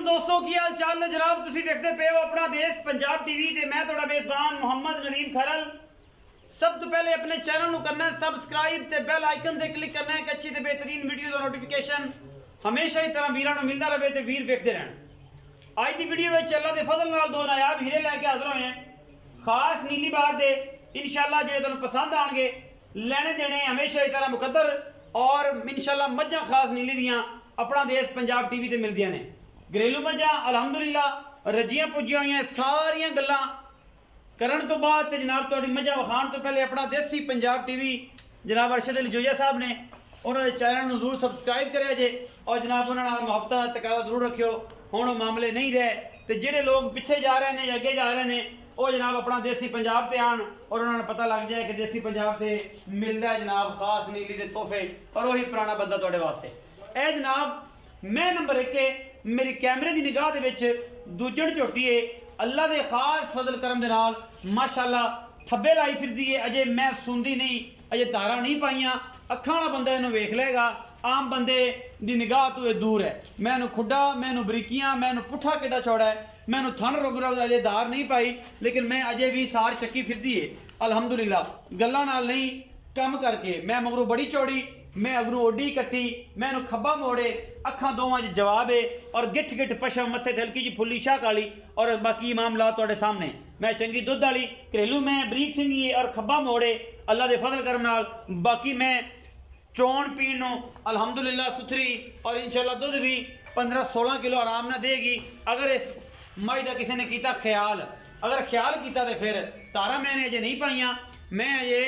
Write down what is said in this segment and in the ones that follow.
वालेकुम दोस्तों, की हाल चाल ने जनाब। तुसी देखते पे हो अपना देश पंजाब टीवी ते मैं थोड़ा मेजबान मोहम्मद नदीम खरल। सब तो पहले अपने चैनल को करना है सब्सक्राइब ते बेल आइकन ते क्लिक करना है कि अच्छी ते बेहतरीन वीडियो का नोटिफिकेशन हमेशा ही तरह वीरां नूं मिलदा रहे ते वीर देखते रहन। आज की वीडियो में अल्लाह दे फजल नाल दो नायाब हीरे लैके हाजिर होए हैं, खास नीली बार दे। इंशाल्लाह जेडे तुहानूं पसंद आएंगे, लेने देने हमेशा ही तरह मुकद्दर और इंशाल्लाह मज्जां खास नीली दियां अपना देश पंजाब टीवी ते मिलदियां ने। घरेलू मज्जां अलहमदुलिल्लाह रजियां पुजियां हुई सारियां गल्लां करन तो बाद ते जनाब तुहाडी मज्जां वखाण तो पहले अपना देसी पंजाब टीवी जनाब अरशद अली जोया साहब ने उन्होंने चैनल में जरूर सबसक्राइब करे जे और जनाब उन्होंने मुहब्बत का तकाजा जरूर रखियो। हुण वो मामले नहीं रहे तो जेडे लोग पिछे जा रहे हैं या अगे जा रहे हैं वो जनाब अपना देसी पंजाब ते आन और उन्होंने पता लग जाए कि देसी पंजाब से मिलता है जनाब खास नीली के तोहफे और वही पुराना बंदा तुहाडे वास्ते। ए जनाब मैं नंबर 1 मेरी कैमरे की निगाह दे दूजण झोटी है अल्लाह के खास फजल करम दे नाल माशाअल्लाह थब्बे लाई फिरदी है। अजे मैं सुनती नहीं, अजे तारा नहीं पाइया, अखां वाला बंदा इन्हूं वेख लेगा, आम बंदे दी निगाह तो ये दूर है। मैनू खुडा, मैनू बरीकियां, मैनू पुठा किड्डा चौड़ा है, मैनू थन रुग अजे दार नहीं पाई, लेकिन मैं अजे भी सार चक्की फिरदी है अलहमदुलिल्लाह। गल्लां नाल नहीं कम करके मैं मगरू बड़ी चौड़ी, मैं अगरू ओडी कट्टी, मैनू खब्बा मोड़े, अखा दोवां च जवाब है और गिठ गिठ पशम मत्थे ते हल्की जी फुल्ली शाह काली और बाकी मामला तुहाडे सामने। मैं चंगी दुध वाली घरेलू मैं बरीक सिंगी है और खब्बा मोड़े अल्लाह दे फजल करम नाल। बाकी मैं चौन पीण नूं अलहमदुलिल्लाह सुथरी और इंशाल्लाह दुध भी 15-16 किलो आराम ना देगी। अगर इस माई का किसी ने किया ख्याल, अगर ख्याल किया तो फिर तारा मैंने अजे नहीं पाइया, मैं ये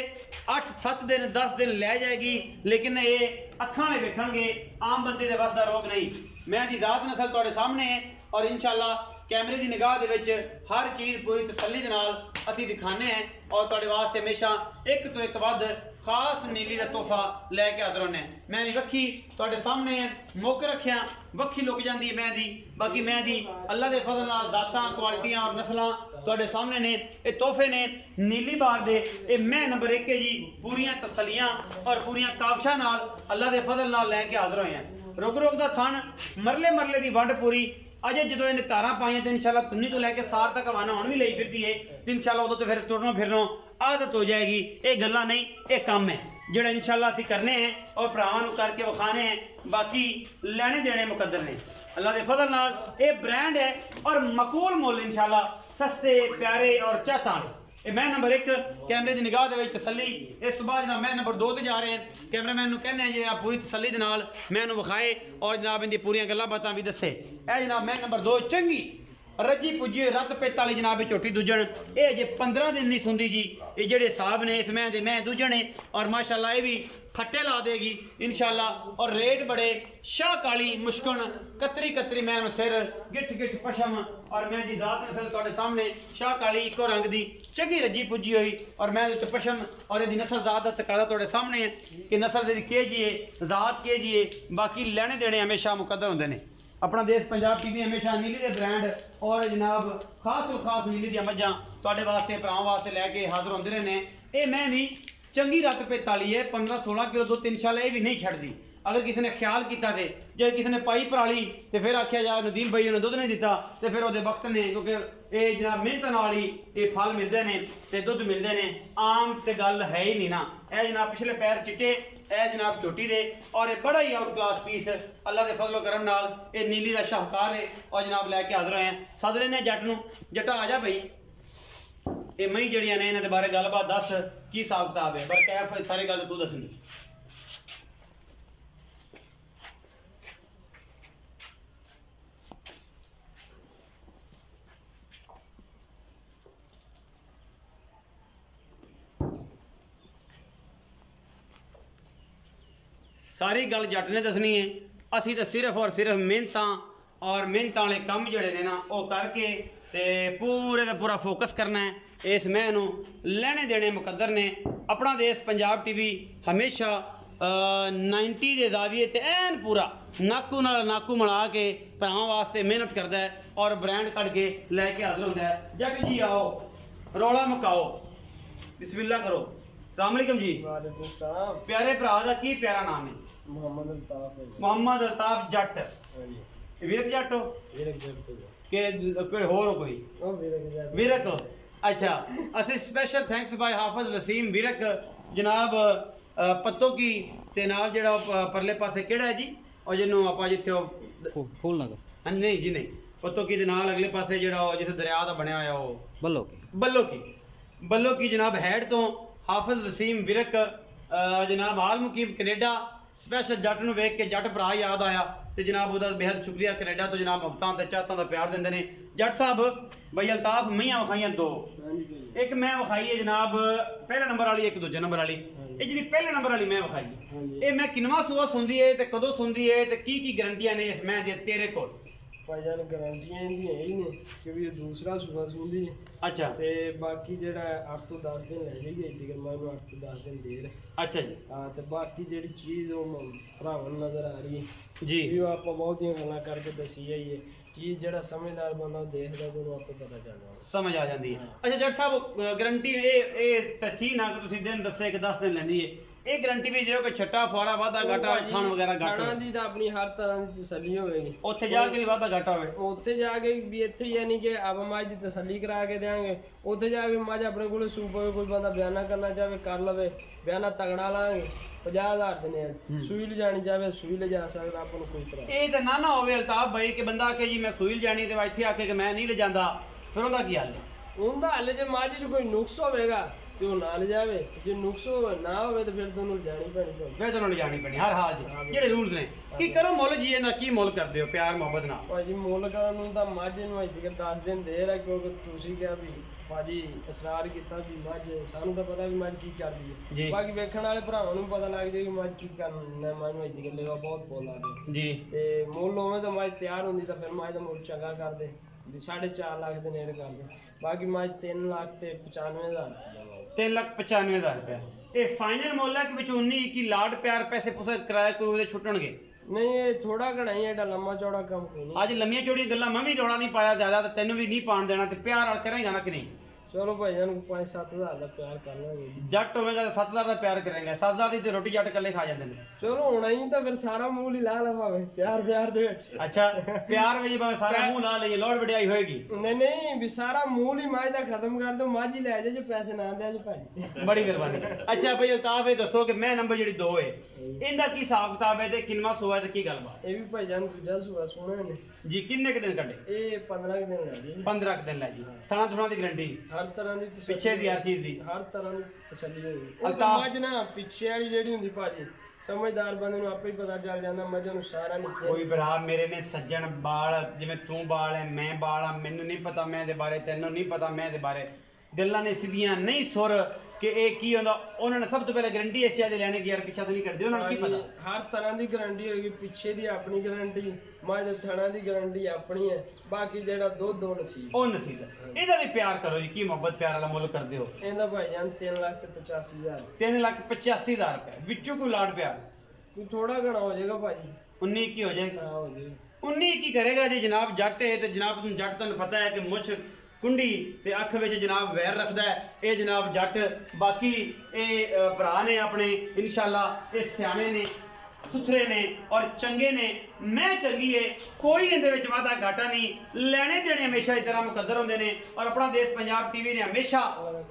8-7 दिन 10 दिन लै जाएगी, लेकिन ये अखां वाले वेखणगे, आम बंदे दे बस दा रोग नहीं। मैं दी जात नस्ल तुहाडे सामने है और इंशाल्लाह कैमरे की निगाह दे विच हर चीज़ पूरी तसल्ली दे नाल असीं दिखाने हैं और तुहाडे वास्ते हमेशा एक तो एक वध खास नीली का तोहफा लैके हाजिर होने। मैं वक्खी तुहाडे सामने मुक रखिया, वक्खी लुक जाती है मैं दी। बाकी मैं दी अल्लाह के फजल नाल जातां क्वालिटियां और नस्लां तुहाडे सामने ने, ये तोहफे ने नीली बार दे। ये मैं नंबर 1 जी पूरियां तसलियां और पूरियां काबशा नाल अल्लाह के फजल नाल लैके हाजिर होए हैं। रुग रुग दा थन मरले मरले की वंड पूरी। अजे जो इन्हें तारा पाइया तो इंशाल्लाह तुन्नी तो लैके सार तक हवाना हुण भी लई फिरदी है तो इंशाल्लाह उदों तो फिर तुरनों फिरनों आदत हो जाएगी। ये गल्लां नहीं, ये काम है जिहड़ा इंशाल्लाह असीं करने हैं और भरावां नूं करके विखाने हैं। बाकी लेने देने मुकद्दर ने अल्लाह के फजल नाल। ये ब्रांड है और मकबूल मुल इंशाल्लाह, सस्ते प्यारे और चाहतान। मैं नंबर 1 कैमरे की निगाह दे विच तसल्ली। इस तो बाद जनाब मैं नंबर 2 ते जा रहे हैं। कैमरामैन नूं कहने जी आप पूरी तसल्ली दे नाल मैनूं विखाए और जनाब इनदी पूरियां गल्लां बातां भी दसे। ए जनाब मैं नंबर 2 चंगी रजी पुजी रत पेत वाली जनाब झोटी दूजण। ये अजे 15 दिन नहीं सुनती जी, ये जेडे हिसाब ने इस मैं दूजण है और माशाल्लाह ये भी खट्टे ला देगी इंशाल्लाह। और रेट बड़े शाह काली मुश्कन कतरी कतरी मैं सिर गिठ गिठ पशम और मैं जी जात नस्ल तुहाडे सामने शाह काली इको रंग दी चंगी रजी पुजी हुई और मैं पशम और यदि नस्ल जात का तकाजा तुहाडे सामने है कि नस्ल के जी है, जात के जी है। बाकी लेने देने हमेशा मुकद्दर होंदे ने। अपना देश पंजाब टीवी हमेशा नीली के ब्रांड और जनाब खास तो खास नीली दी मज्जां तुहाडे वास्ते भरावां वास्ते लैके हाजिर होंदे रहने। ये मैं भी चंगी रत पेत वाली है, 15-16 किलो दुध इंशाल्लाह ये भी नहीं छड्डदी। अगर किसी ने ख्याल किया थे जो किसी ने पाई पराली तो फिर आख्या जा नदीम भाई उन्हें दुध नहीं दिता तो फिर वो वक्त ने, क्योंकि ये जनाब मेहनत नाल ही ये फल मिलते हैं तो दुध मिलते हैं। आम तो गल है ही नहीं ना। यह जनाब पिछले पैर चिट्टे, यह जनाब चोटी दे और ये बड़ा ही आउट क्लास पीस अल्लाह के फजलो करम नाल ये नीली का शाहकार है और जनाब लैके हाजिर होए हैं। सद लेने जट नूं, जट्टा आ जा भाई ये मई जड़ियां ने इन्हां दे बारे गलबात दस की हिसाब किताब है, पर कैफ सारी गल तू दसनी। सारी गल जट ने दसनी है। असी तो सिर्फ और सिर्फ मेहनतां और मेहनत वाले काम जड़े ने ना वो करके ते पूरे का पूरा फोकस करना है। इस मैं नूं लेने देने मुकद्दर ने। अपना देश पंजाब टीवी हमेशा 90 के जाविये ते ऐन पूरा नाकू नाल नाकू मिला के भरावां वास्ते मेहनत करता है और ब्रांड कट के लैके हाजिर होंदा है। जट जी आओ, रौला मुकाओ, बिस्मिल्लाह करो। अस्सलाम वालेकुम जी। वालेकुम सलाम। प्यारे भरा दा की प्यारा नाम है? मोहम्मद अल्ताफ। मोहम्मद अल्ताफ जट। विरक जट हो के कोई होर हो कोई विरक हो? अच्छा ਅਸੀਂ ਸਪੈਸ਼ਲ ਥੈਂਕਸ ਬਾਈ ਹਾਫਿਜ਼ ਵਸੀਮ ਵਿਰਕ ਜਨਾਬ ਪੱਤੋ ਕੀ ਤੇ ਨਾਲ ਜਿਹੜਾ ਪਰਲੇ ਪਾਸੇ ਕਿਹੜਾ ਹੈ ਜੀ ਉਹ ਜਿਹਨੂੰ ਆਪਾਂ ਜਿੱਥੇ ਉਹ ਫੂਲ ਨਗਰ ਨਹੀਂ ਜੀ ਨਹੀਂ ਪੱਤੋ ਕੀ ਦੇ ਨਾਲ ਅਗਲੇ ਪਾਸੇ ਜਿਹੜਾ ਉਹ ਜਿੱਥੇ ਦਰਿਆ ਦਾ ਬਣਿਆ ਹੋਇਆ ਉਹ ਬੱਲੋ ਕੀ ਜਨਾਬ ਹੈਡ ਤੋਂ ਹਾਫਿਜ਼ ਵਸੀਮ ਵਿਰਕ ਜਨਾਬ ਹਾਲ ਮੁਕੀਮ ਕੈਨੇਡਾ ਸਪੈਸ਼ਲ ਜੱਟ ਨੂੰ ਵੇਖ ਕੇ ਜੱਟ ਭਰਾ ਯਾਦ ਆਇਆ ਤੇ ਜਨਾਬ ਉਹਦਾ ਬੇहद ਸ਼ੁਕਰੀਆ ਕੈਨੇਡਾ ਤੋਂ ਜਨਾਬ ਮੁਹੱਬਤਾਂ ਤੇ ਚਾਹਤਾਂ ਦਾ ਪਿਆਰ ਦਿੰਦੇ ਨੇ ਜੱਟ ਸਾਹਿਬ ਬਈ ਅਲਤਾਫ ਮਈਆਂ ਵਿਖਾਈਆਂ ਦੋ ਇੱਕ ਮੈਂ ਵਿਖਾਈ ਹੈ ਜਨਾਬ ਪਹਿਲੇ ਨੰਬਰ ਵਾਲੀ ਇੱਕ ਦੂਜੇ ਨੰਬਰ ਵਾਲੀ ਇਹ ਜਿਹੜੀ ਪਹਿਲੇ ਨੰਬਰ ਵਾਲੀ ਮੈਂ ਵਿਖਾਈ ਇਹ ਮੈਂ ਕਿੰਨਵਾਂ ਸੂਆ ਸੁਣਦੀ ਹੈ ਤੇ ਕਦੋਂ ਸੁਣਦੀ ਹੈ ਤੇ ਕੀ ਗਰੰਟੀਆਂ ਨੇ ਇਸ ਮੈਂ ਦੀਆਂ ਤੇਰੇ ਕੋਲ ਭਾਈਜਾਨ ਗਾਰੰਟੀਆਂ ਇਹਦੀਆਂ ਹੀ ਨੇ ਕਿ ਵੀ ਇਹ ਦੂਸਰਾ ਸੂਆ ਸੁਣਦੀ ਹੈ ਅੱਛਾ ਤੇ ਬਾਕੀ ਜਿਹੜਾ 8 ਤੋਂ 10 ਦਿਨ ਲੈ ਜਾਈਏ ਇੱਥੇ ਕਿ ਮੈਂ 8 ਤੋਂ 10 ਦਿਨ ਦੇਰ ਅੱਛਾ ਜੀ ਹਾਂ ਤੇ ਬਾਕੀ ਜਿਹੜੀ ਚੀਜ਼ ਉਹ ਭਰਾਵਾਂ ਨੂੰ ਨਜ਼ਰ ਆ ਰਹੀ ਹੈ ਜੀ ਵੀ ਉਹ ਆਪਾਂ ਬਹੁਤੀਆਂ ਗੱਲਾਂ ਕਰਕੇ ਦੱਸੀ ਜਾਈਏ ਚੀਜ਼ ਜਿਹੜਾ ਸਮਝਦਾਰ ਬੰਦਾ ਦੇਖਦਾ ਉਹਨੂੰ ਆਪੇ ਪਤਾ ਚੱਲ ਜਾਂਦਾ ਸਮਝ ਆ ਜਾਂਦੀ ਹੈ ਅੱਛਾ ਜੱਟ ਸਾਹਿਬ ਗਾਰੰਟੀ ਇਹ ਤਸੀ ਨਾ ਕਿ ਤੁਸੀਂ ਦਿਨ ਦੱਸੇ ਕਿ 10 ਦਿਨ ਲੈਂਦੀ ਹੈ ਇਹ ਗਾਰੰਟੀ ਵੀ ਜੇ ਕੋਈ ਛੱਟਾ ਫੁਆਰਾ ਵਾਧਾ ਘਾਟਾ ਥਣ ਵਗੈਰਾ ਘਾਟਾ ਖਾਣਾ ਦੀ ਤਾਂ ਆਪਣੀ ਹਰ ਤਰ੍ਹਾਂ ਦੀ ਤਸੱਲੀ ਹੋਵੇਗੀ ਉੱਥੇ ਜਾ ਕੇ ਵੀ ਵਾਧਾ ਘਾਟਾ ਹੋਵੇ ਉੱਥੇ ਜਾ ਕੇ ਵੀ ਇੱਥੇ ਯਾਨੀ ਕਿ ਆਪਾਂ ਮੱਝ ਦੀ ਤਸੱਲੀ ਕਰਾ ਕੇ ਦੇਾਂਗੇ ਉੱਥੇ ਜਾ ਕੇ ਮੱਝ ਆਪਣੇ ਕੋਲ ਸੂਪ ਹੋਵੇ ਕੋਈ ਬੰਦਾ ਬਿਆਨਾ ਕਰਨਾ ਚਾਹੇ ਕਰ ਲਵੇ ਬਿਆਨਾ ਤਗੜਾ ਲਾਂਗੇ 50,000 ਦੇ ਨੇ ਸੂਈ ਲਿਜਾਣੀ ਚਾਹੇ ਸੂਈ ਲਿਜਾ ਸਕਦਾ ਆਪਾਂ ਨੂੰ ਕੋਈ ਤਰ੍ਹਾਂ ਇਹ ਤਾਂ ਨਾ ਹੋਵੇ ਅਲਤਾਫ ਭਾਈ ਕਿ ਬੰਦਾ ਆਖੇ ਜੀ ਮੈਂ ਸੂਈ ਲਿਜਾਣੀ ਤੇ ਇੱਥੇ ਆਕੇ ਕਿ ਮੈਂ ਨਹੀਂ ਲਿਜਾਂਦਾ ਫਿਰ ਉਹਦਾ ਕੀ ਹੱਲ ਹੈ ਉਹਦਾ ਹੱਲ ਜੇ ਮੱਝ 'ਚ ਕੋਈ ਨੁਕਸ ਹੋਵੇਗਾ ਤੇ ਉਹ ਨਾ ਲਿਜਾਵੇ ਜੇ ਨੁਕਸ ਨਾ ਹੋਵੇ ਤੇ ਫਿਰ ਤੁਹਾਨੂੰ ਲਿਜਾਣੀ ਪੈਣੀ ਫਿਰ ਤੁਹਾਨੂੰ ਲਿਜਾਣੀ ਪੈਣੀ ਹਰ ਹਾਲ 'ਚ ਜਿਹੜੇ ਰੂਲਸ ਨੇ ਕੀ ਕਰੋ ਮੁੱਲ ਜੀ ਇਹਦਾ ਕੀ ਮੁੱਲ ਕਰਦੇ ਹੋ ਪਿਆਰ ਮੁਹੱਬਤ ਨਾਲ ਭਾਜੀ ਮੁੱਲ ਕਰਨ ਨੂੰ ਤਾਂ ਮੱਝ ਨੂੰ ਅੱਜ ਤੱਕ 10 ਦਿਨ ਦੇਰ ਹੈ ਕਿਉਂਕਿ ਤੁਸੀਂ ਕਿਹਾ ਵੀ ਭਾਜੀ ਇਸਰਾਰ ਕੀਤਾ ਵੀ ਮੱਝ ਸਾਨੂੰ ਤਾਂ ਪਤਾ ਵੀ ਮੱਝ ਕੀ ਕਰਦੀ ਹੈ ਬਾਕੀ ਵੇਖਣ ਵਾਲੇ ਭਰਾਵਾਂ ਨੂੰ ਪਤਾ ਲੱਗ ਜਾਏ ਕਿ ਮੱਝ ਕੀ ਕਰਨਾ ਮੱਝ ਨੂੰ ਅੱਜ ਤੱਕ ਲੈਵਾ ਬਹੁਤ ਬੋਲ ਆ ਰਹੀ ਜੀ ਤੇ ਮੁੱਲ ਹੋਵੇ ਤਾਂ ਮੱਝ ਤਿਆਰ ਹੁੰਦੀ ਤਾਂ ਫਿਰ ਮੱਝ ਦਾ ਮੁੱਲ ਚੰਗਾ ਕਰਦੇ 4.5 ਲੱਖ ਦੇ ਨੇੜੇ ਕਰਦੇ ਬਾਕੀ ਮੱਝ 3 ਲੱਖ ਤੇ 95,000 3,95,000 ਰੁਪਏ ਇਹ ਫਾਈਨਲ ਮੁੱਲ ਹੈ ਕਿ ਵਿੱਚ 19-21 ਲਾਡ ਪਿਆਰ ਪੈਸੇ ਪੁਸੇ ਕਿਰਾਏ ਕਰੂ ਦੇ ਛੁੱਟਣਗੇ ਨਹੀਂ ਇਹ ਥੋੜਾ ਘਣਾ ਹੀ ਐਡਾ ਲੰਮਾ ਚੌੜਾ ਕੰਮ ਕੋਈ ਨਹੀਂ ਅੱਜ ਲੰਮੀਆਂ ਚੌੜੀਆਂ ਗੱਲਾਂ ਮੈਂ ਵੀ ਰੌਲਾ ਨਹੀਂ ਪਾਇਆ ਜ਼ਿਆਦਾ ਤੇ ਤੈਨੂੰ ਵੀ ਨਹੀਂ ਪਾਣ ਦੇਣਾ ਤੇ ਪਿਆਰ ਨਾਲ ਕਰੇਗਾ ਨਾ ਕਿ ਨਹੀਂ ਚਲੋ ਭਾਈਆਂ ਨੂੰ 5-7,000 ਦਾ ਪਿਆਰ ਕਰ ਲਾਂਗੇ ਜੱਟ ਹੋਵੇਗਾ ਤਾਂ 7,000 ਦਾ ਪਿਆਰ ਕਰਾਂਗੇ 7,000 ਦੀ ਤੇ ਰੋਟੀ ਜੱਟ ਇਕੱਲੇ ਖਾ ਜਾਂਦੇ ਨੇ ਚਲੋ ਹੋਣਾ ਹੀ ਤਾਂ ਫਿਰ ਸਾਰਾ ਮੂਲ ਹੀ ਲਾ ਲਵਾਂਗੇ ਪਿਆਰ ਦੇ ਵਿੱਚ ਅੱਛਾ ਪਿਆਰ ਵਿੱਚ ਭਾਵੇਂ ਸਾਰਾ ਮੂੰਹ ਲਾ ਲਈਏ ਲੋੜ ਵਡਿਆਈ ਹੋਏਗੀ ਨਹੀਂ ਵੀ ਸਾਰਾ ਮੂਲ ਹੀ ਮੱਝ ਦਾ ਖਤਮ ਕਰ ਦੋ ਮੱਝ ਹੀ ਲੈ ਜਾ ਜੇ ਪੈਸੇ ਨਾ ਦੇ ਜੀ ਭਾਜੀ ਬੜੀ ਮਿਹਰਬਾਨੀ ਅੱਛਾ ਭਾਈ ਅਲਤਾਫ ਇਹ ਦੱਸੋ ਕਿ ਮੈਂ ਨੰਬਰ ਜਿਹੜੀ 2 ਹੈ ਇਹਦਾ ਕੀ ਹਿਸਾਬ ਕਿਤਾਬ ਹੈ ਤੇ ਕਿੰਨਵਾਂ ਸੂਆ ਤੇ ਕੀ ਗੱਲਬਾਤ ਇਹ ਵੀ ਭਾਈਜਾਨ ਦੂਜਾ ਸੂਆ ਸੋਹਣਾ ਨੇ ਜੀ ਕਿੰਨੇ ਕ ਦਿਨ ਕੱਢੇ ਇਹ 15 ਦਿਨ ਲੈ ਜੀ 15 ਦਿਨ ਲੈ ਜੀ ਥਣਾ ਥੁਣਾ ਦੀ ਗਾਰੰਟੀ ਹਰ ਤਰ੍ਹਾਂ ਦੀ ਪਿੱਛੇ ਦੀ ਹਰ ਚੀਜ਼ ਦੀ ਹਰ ਤਰ੍ਹਾਂ ਦੀ ਤਸੱਲੀ ਹੋਈ ਮੱਝ ਨਾ ਪਿੱਛੇ ਵਾਲੀ ਜਿਹੜੀ ਹੁੰਦੀ ਭਾਜੀ ਸਮਝਦਾਰ ਬੰਦੇ ਨੂੰ ਆਪੇ ਹੀ ਪਤਾ ਚੱਲ ਜਾਂਦਾ ਮੱਝਾਂ ਨੂੰ ਸਾਰਾ ਨਹੀਂ ਕੋਈ ਭਰਾ ਮੇਰੇ ਨੇ ਸੱਜਣ ਬਾਲ ਜਿਵੇਂ ਤੂੰ ਬਾਲ ਹੈ ਮੈਂ ਬਾਲ ਆ ਮੈਨੂੰ ਨਹੀਂ ਪਤਾ ਮੈਂ ਦੇ ਬਾਰੇ ਤੈਨੂੰ ਨਹੀਂ ਪਤਾ ਮੈਂ ਦੇ ਬਾਰੇ ਗੱਲਾਂ ਨੇ ਸਿੱਧੀਆਂ ਨਹੀਂ ਸੁਰ ਕਿ ਇਹ ਕੀ ਹੁੰਦਾ ਉਹਨਾਂ ਨੇ ਸਭ ਤੋਂ ਪਹਿਲੇ ਗਾਰੰਟੀ ਇਸ ਚੀਜ਼ ਦੀ ਲੈਣੀ ਕਿ ਯਾਰ ਪਿੱਛਾ ਤਾਂ ਨਹੀਂ ਕਰਦੇ ਉਹਨਾਂ ਨੂੰ ਕੀ ਪਤਾ ਹਰ ਤਰ੍ਹਾਂ ਦੀ ਗਾਰੰਟੀ ਹੋਏਗੀ ਪਿੱਛੇ ਦੀ ਆਪਣੀ ਗਾਰੰਟੀ ਮੱਝ ਦੇ ਥਣਾ ਦੀ ਗਾਰੰਟੀ ਆਪਣੀ ਹੈ ਬਾਕੀ ਜਿਹੜਾ ਦੁੱਧ ਉਹ ਨਸੀਬ ਇਹਦਾ ਵੀ ਪਿਆਰ ਕਰੋ ਜੀ ਕੀ ਮੁਹੱਬਤ ਪਿਆਰ ਵਾਲਾ ਮੁੱਲ ਕਰਦੇ ਹੋ ਇਹਦਾ ਭਾਈ ਜਾਨ 3,85,000 3,85,000 ਰੁਪਏ ਵਿੱਚੋਂ ਕੋਈ ਲਾਡ ਪਿਆਰ ਕੋਈ ਥੋੜਾ ਘਣਾ ਹੋ ਜਾਏਗਾ ਭਾਜੀ 19 ਕੀ ਹੋ ਜਾਏਗਾ ਹਾਂ ਹੋ ਜਾਏਗਾ 19 ਕੀ ਕਰੇਗਾ ਜੀ ਜਨਾਬ ਜੱਟ ਹੈ ਤੇ ਜਨਾਬ ਨੂੰ ਜੱਟ ਤੁਹਾਨੂੰ ਪਤਾ ਹੈ ਕਿ ਮੁੱਛ ਕੁੰਡੀ ਤੇ ਅੱਖ ਵਿੱਚ ਜਨਾਬ ਵੈਰ ਰੱਖਦਾ ਹੈ ਇਹ ਜਨਾਬ ਜੱਟ ਬਾਕੀ ਇਹ ਭਰਾ ਨੇ ਆਪਣੇ ਇਨਸ਼ਾਅੱਲਾ ਇਹ ਸਿਆਣੇ ਨੇ ਸੁਥਰੇ ਨੇ ਔਰ ਚੰਗੇ ਨੇ ਮੈਂ ਚੰਗੀ ਏ ਕੋਈ ਇਹਦੇ ਵਿੱਚ ਵਾਧਾ ਘਾਟਾ ਨਹੀਂ ਲੈਣੇ ਦੇਣੇ ਹਮੇਸ਼ਾ ਇਸ ਤਰ੍ਹਾਂ ਮੁਕੱਦਰ ਹੁੰਦੇ ਨੇ ਔਰ ਆਪਣਾ ਦੇਸ਼ ਪੰਜਾਬ ਟੀਵੀ ਨੇ ਹਮੇਸ਼ਾ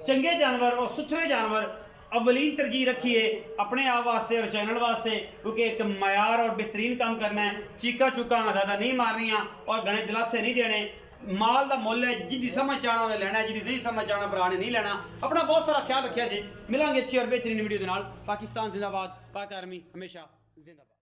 ਚੰਗੇ ਜਾਨਵਰ ਔਰ ਸੁਥਰੇ ਜਾਨਵਰ ਅਵਲੀਨ ਤਰਜੀਹ ਰੱਖੀ ਹੈ ਆਪਣੇ ਆਪ ਵਾਸਤੇ ਔਰ ਚੈਨਲ ਵਾਸਤੇ ਕਿਉਂਕਿ ਇੱਕ ਮਿਆਰ ਔਰ ਬਿਹਤਰੀਨ ਕੰਮ ਕਰਨਾ ਹੈ ਚੀਕਾਂ ਚੁੱਕਾਂ ਜ਼ਿਆਦਾ ਨਹੀਂ ਮਾਰਨੀਆਂ ਔਰ ਗਣੇ ਦਿਲਾਸੇ ਨਹੀਂ ਦੇਣੇ ਮਾਲ ਦਾ ਮੁੱਲ ਹੈ ਜਿੱਦੀ ਸਮਝ ਆਣਾ ਉਹਨੇ ਲੈਣਾ ਜਿੱਦੀ ਨਹੀਂ ਸਮਝ ਆਣਾ ਭਰਾ ਨੇ ਨਹੀਂ ਲੈਣਾ ਆਪਣਾ ਬਹੁਤ ਸਾਰਾ ਖਿਆਲ ਰੱਖਿਆ ਜੀ ਮਿਲਾਂਗੇ ਅੱਛੀ ਔਰ ਬਿਹਤਰੀਨ ਵੀਡੀਓ ਦੇ ਨਾਲ ਪਾਕਿਸਤਾਨ ਜ਼ਿੰਦਾਬਾਦ ਪਾਕ ਆਰਮੀ ਹਮੇਸ਼ਾ ਜ਼ਿੰਦਾਬਾਦ